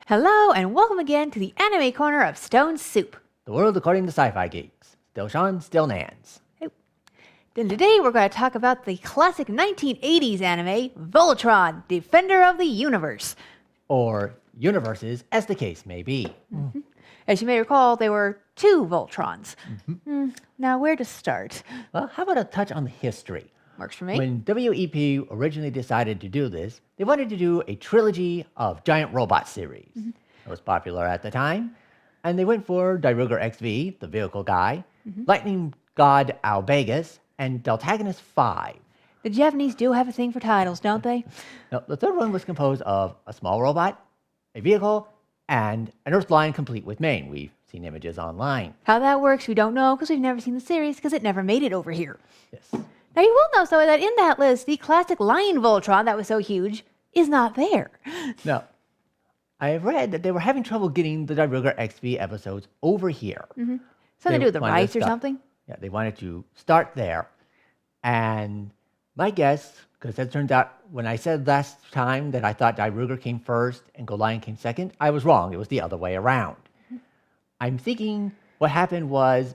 Hello and welcome again to the anime corner of Stone Soup. The world according to Sci-Fi Geeks. Still Sean, still Nans. Then today we're going to talk about the classic 1980s anime, Voltron, Defender of the Universe. Or universes, as the case may be. As you may recall, there were two Voltrons. Now, where to start? Well, how about a touch on the history? Works for me. When WEP originally decided to do this, they wanted to do a trilogy of giant robot series. It was popular at the time, and they went for Diruger XV, the vehicle guy, Lightning God Albegus, and Deltagonist 5. The Japanese do have a thing for titles, don't they? Now, the third one was composed of a small robot, a vehicle, and an Earth Lion complete with mane. We've seen images online. How that works, we don't know because we've never seen the series because it never made it over here. Yes. Now, you will know, though, that in that list, the classic Lion Voltron that was so huge is not there. Now, I've read that they were having trouble getting the Diruger XV episodes over here. Something They to do with the wanted to rights or stop. something? Yeah, they wanted to start there. And my guess, because it turns out when I said last time that I thought Diruger came first and Go Lion came second, I was wrong. It was the other way around. I'm thinking what happened was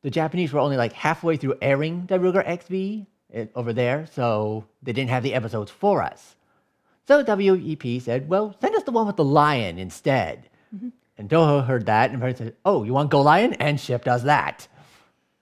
the Japanese were only like halfway through airing Diruger XV over there, so they didn't have the episodes for us. So WEP said, well, send us the one with the lion instead. And Toho heard that and said, oh, you want Go Lion? And shipped us that.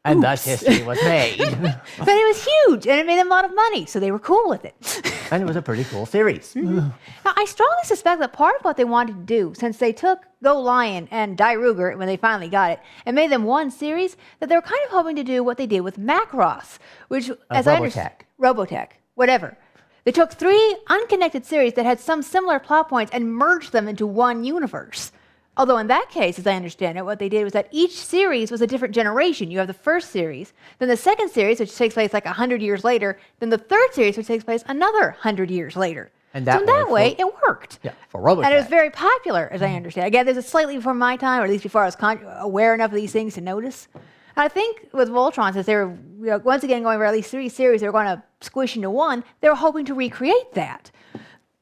And thus history was made. But it was huge, and it made them a lot of money, so they were cool with it. And it was a pretty cool series. Now, I strongly suspect that part of what they wanted to do, since they took Go Lion and Diruger when they finally got it, and made them one series, that they were kind of hoping to do what they did with Macross, which, as I understand, Robotech, whatever. They took three unconnected series that had some similar plot points and merged them into one universe. Although in that case, as I understand it, what they did was that each series was a different generation. You have the first series, then the second series, which takes place like 100 years later, then the third series, which takes place another 100 years later. And so in that way, it worked. Yeah, for Robotech. And it was very popular, as I understand. Again, this is slightly before my time, or at least before I was aware enough of these things to notice. And I think with Voltron, since they were once again going over at least three series, they were going to squish into one, they were hoping to recreate that.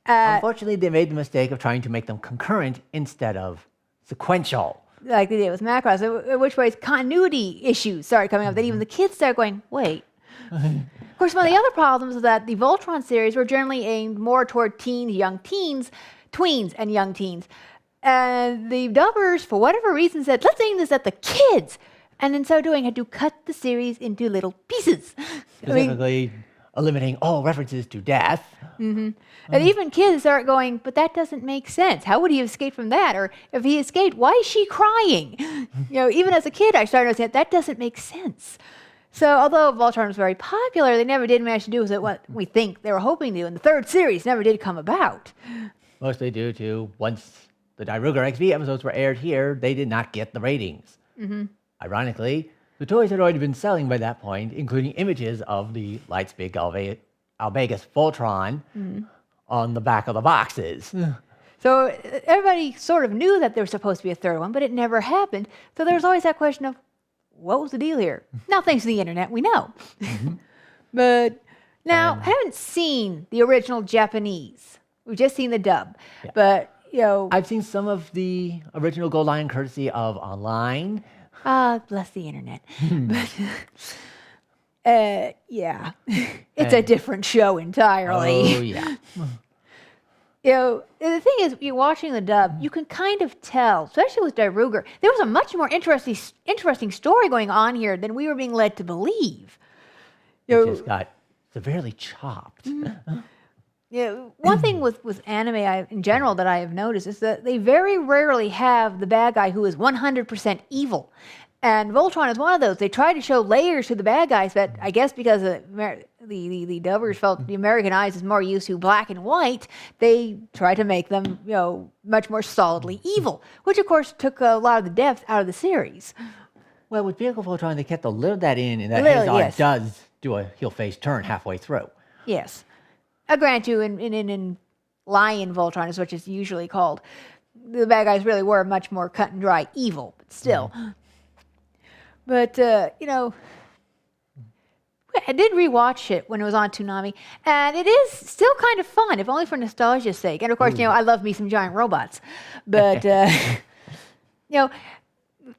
Unfortunately, they made the mistake of trying to make them concurrent instead of sequential. Like they did with Macross, in which ways continuity issues started coming up, that even the kids started going, wait. Of course, one of the other problems is that the Voltron series were generally aimed more toward teens, young teens, tweens, and young teens. And the dubbers, for whatever reason, said, let's aim this at the kids. And in so doing, had to cut the series into little pieces. Specifically, eliminating all references to death. And even kids start going, but that doesn't make sense. How would he escape from that? Or if he escaped, why is she crying? Even as a kid, I started noticing that doesn't make sense. So although Voltron was very popular, they never did manage to do what we think they were hoping to. And the third series never did come about. Mostly due to once the Diruger XV episodes were aired here, they did not get the ratings. Ironically, the toys had already been selling by that point, including images of the Lightspeed Albegus Voltron on the back of the boxes. So everybody sort of knew that there was supposed to be a third one, but it never happened. So there was always that question of, what was the deal here? Now, thanks to the internet, we know. But now, I haven't seen the original Japanese. We've just seen the dub. Yeah. But, I've seen some of the original Go Lion courtesy of online. bless the internet. But, yeah, it's a different show entirely. Oh, yeah. The thing is, you're watching the dub, you can kind of tell, especially with Diruger, there was a much more interesting story going on here than we were being led to believe. It just got severely chopped. One thing with anime in general that I have noticed is that they very rarely have the bad guy who is 100% evil. And Voltron is one of those. They try to show layers to the bad guys, but I guess because the dubbers felt the American eyes is more used to black and white, they try to make them, much more solidly evil, which of course took a lot of the depth out of the series. Well, with Vehicle Voltron, they kept a little of that in, and that Literally, Hazard does do a heel-face turn halfway through. Yes. I grant you, in Lion Voltron is what it's usually called, the bad guys really were much more cut and dry evil, but still. But, we I did rewatch it when it was on Toonami, and it is still kind of fun, if only for nostalgia's sake. And of course, I love me some giant robots. But,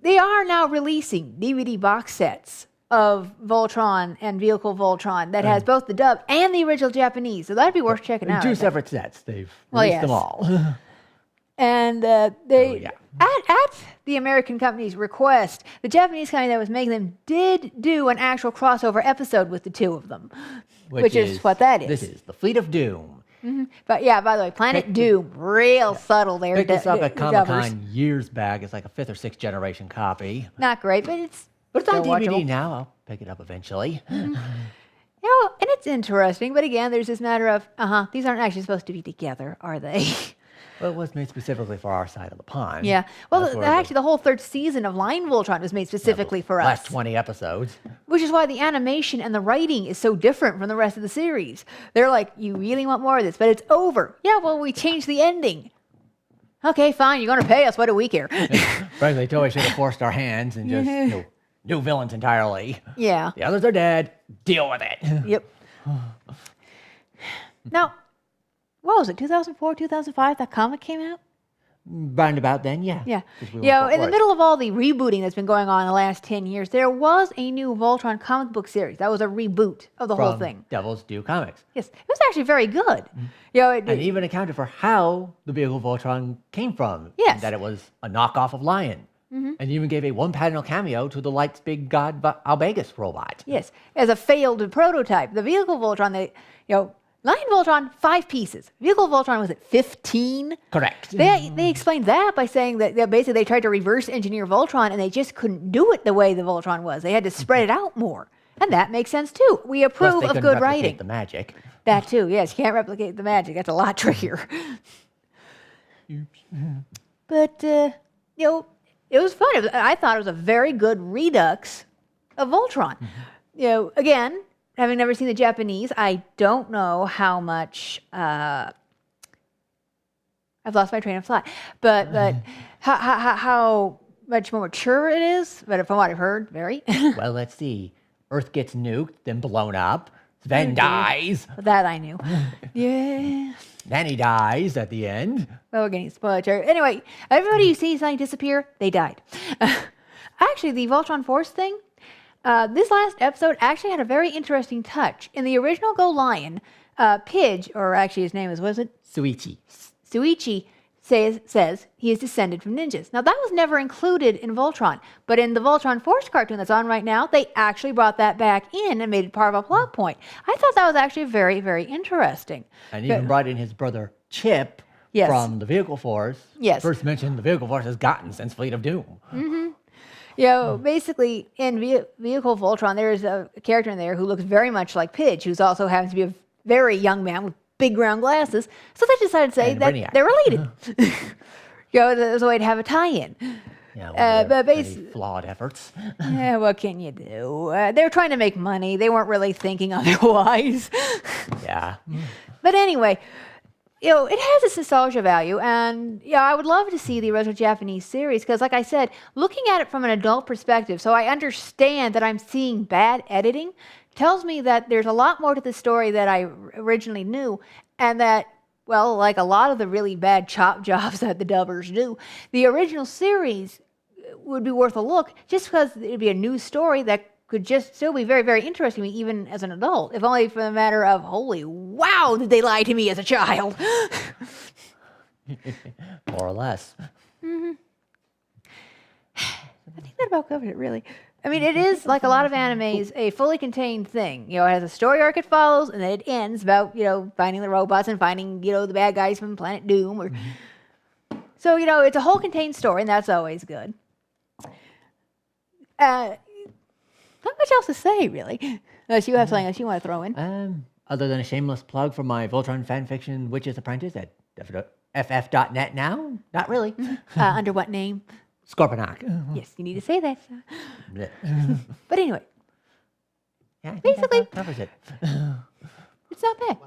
they are now releasing DVD box sets of Voltron and Vehicle Voltron that has both the dub and the original Japanese. So that'd be worth checking out. Two separate sets. They've released them all. And they, at the American company's request, the Japanese company that was making them did do an actual crossover episode with the two of them, which is what that is. This is the Fleet of Doom. But yeah, by the way, Planet Doom, real subtle there. Picked this up at Comic-Con years back. It's like a 5th or 6th generation copy. Not great, but it's on DVD watchable now. I'll pick it up eventually. And it's interesting, but again, there's this matter of, these aren't actually supposed to be together, are they? Well, it was made specifically for our side of the pond. Yeah. Well, actually, the whole 3rd season of Line Voltron was made specifically for us. Last 20 episodes. Which is why the animation and the writing is so different from the rest of the series. They're like, you really want more of this, but it's over. Yeah, well, we changed the ending. Okay, fine, you're going to pay us. What do we care? Frankly, totally should have forced our hands and just new villains entirely. Yeah. The others are dead. Deal with it. Yep. Now, what was it, 2004, 2005, that comic came out? Round about then, yeah. Yeah. In the middle of all the rebooting that's been going on in the last 10 years, there was a new Voltron comic book series. That was a reboot of the whole thing. Devil's Due Comics. Yes. It was actually very good. And even accounted for how the vehicle Voltron came from. Yes. That it was a knockoff of Lion. And even gave a one-panel cameo to the Light's big god Albagus robot. Yes. As a failed prototype. The vehicle Voltron, Lion Voltron, 5 pieces. Vehicle Voltron was at 15. Correct. They explained that by saying that basically they tried to reverse engineer Voltron and they just couldn't do it the way the Voltron was. They had to spread it out more. And that makes sense too. We approve of good writing. The magic. That too, yes. You can't replicate the magic. That's a lot trickier. But, it was fun. I thought it was a very good redux of Voltron. Again, having never seen the Japanese, I don't know how much. I've lost my train of thought, but how much more mature it is. But from what I've heard, very. Well, let's see. Earth gets nuked, then blown up. Sven dies. That I knew. Yeah. Then he dies at the end. Well, we're getting spoiled. Anyway, everybody you see something disappear, they died. Actually, the Voltron Force thing. This last episode actually had a very interesting touch. In the original Go Lion, Pidge, or actually his name was it? Suichi says he is descended from ninjas. Now, that was never included in Voltron, but in the Voltron Force cartoon that's on right now, they actually brought that back in and made it part of a plot point. I thought that was actually very, very interesting. And even brought in his brother Chip from the Vehicle Force. Yes. First mentioned the Vehicle Force has gotten since Fleet of Doom. Basically, in Vehicle Voltron, there's a character in there who looks very much like Pidge, who's also happens to be a very young man with big round glasses. So they decided to say that they're related. There's a way to have a tie-in. Yeah, but basically flawed efforts. Yeah, what can you do? They're trying to make money. They weren't really thinking otherwise. Yeah. But anyway, it has its nostalgia value, and I would love to see the original Japanese series because, like I said, looking at it from an adult perspective, so I understand that I'm seeing bad editing, tells me that there's a lot more to the story that I originally knew, and that, well, like a lot of the really bad chop jobs that the dubbers do, the original series would be worth a look just because it'd be a new story that could just still be very, very interesting to me even as an adult, if only for the matter of, holy wow, did they lie to me as a child? More or less. I think that about covers it, really. I mean, it is, like a lot of animes, a fully contained thing. It has a story arc it follows, and then it ends about, finding the robots and finding, the bad guys from Planet Doom. Or... So, it's a whole contained story, and that's always good. Not much else to say, really. Unless you have something else you want to throw in. Other than a shameless plug for my Voltron fanfiction Witch's Apprentice at ff.net now? Not really. Under what name? Scorponok. Yes, you need to say that. But anyway. Yeah, I think basically that covers it. It's not bad.